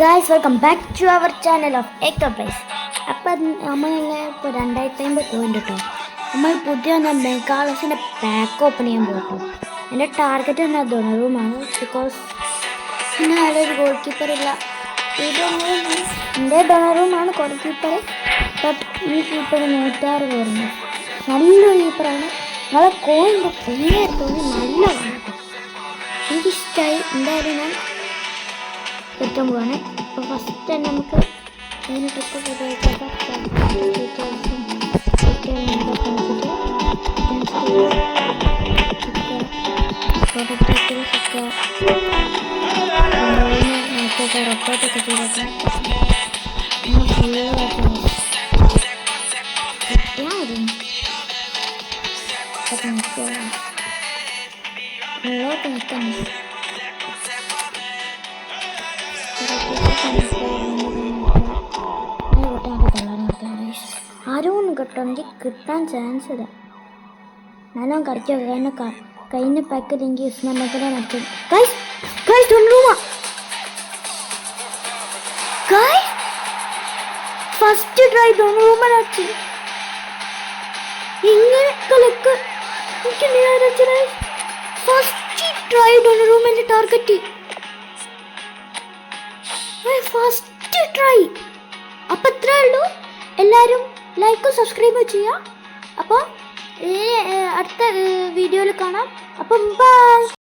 Guys welcome back to our channel of എക്ടോപ്രൈസ്. അപ്പം നമ്മളെല്ലാം ഇപ്പോൾ 2050 പോയിന്റ് കേട്ടോ. നമ്മൾ പുതിയ മെഗാളസിൻ്റെ പാക്ക് ഓപ്പൺ ചെയ്യാൻ പോകും. എൻ്റെ ടാർഗറ്റ് തന്നെ ഡൊണറൂമാണ്. ബിക്കോസ് പിന്നെ നല്ലൊരു ഗോൾ കീപ്പർ ഇല്ല. എൻ്റെ ഡൊണറൂമാണ് ഗോൾ കീപ്പർ. ബട്ട് ഈ കീപ്പർ 106 വരുന്നു. നല്ലൊരു കീപ്പറാണ്. നമ്മളെ കോയിൻ്റെ പുതിയ തോന്നി നല്ലതാണ്. എനിക്കിഷ്ടമായി. എന്തായാലും ഞാൻ എടുക്കാൻ പോവാണ്. അപ്പോൾ ഫസ്റ്റ് തന്നെ നമുക്ക് ഇതിന് ട്രിപ്പ് റെക്കോർഡൊക്കെ ചെയ്തൊക്കെ ആരും ഒന്നും കിട്ടണമെങ്കിൽ കിട്ടാൻ ചാൻസ് ഇല്ല. ഞാനും കളിച്ചോ എന്നെ കഴിഞ്ഞ പാക്കറ്റ് എനിക്ക് നമ്മൾക്കിടെ നടത്തും. ഫസ്റ്റ് ട്രൈ തൊണ്ണൂറ് ഇങ്ങനെ കളിക്ക് ഫസ്റ്റ് ട്രൈ തൊണ്ണൂറ് ടാർഗറ്റ് ഫസ്റ്റ് ട്രൈ. അപ്പം ഇത്രേ ഉള്ളൂ. എല്ലാവരും ലൈക്കും സബ്സ്ക്രൈബും ചെയ്യുക. അപ്പോൾ അടുത്ത വീഡിയോയിൽ കാണാം. അപ്പം ബൈ.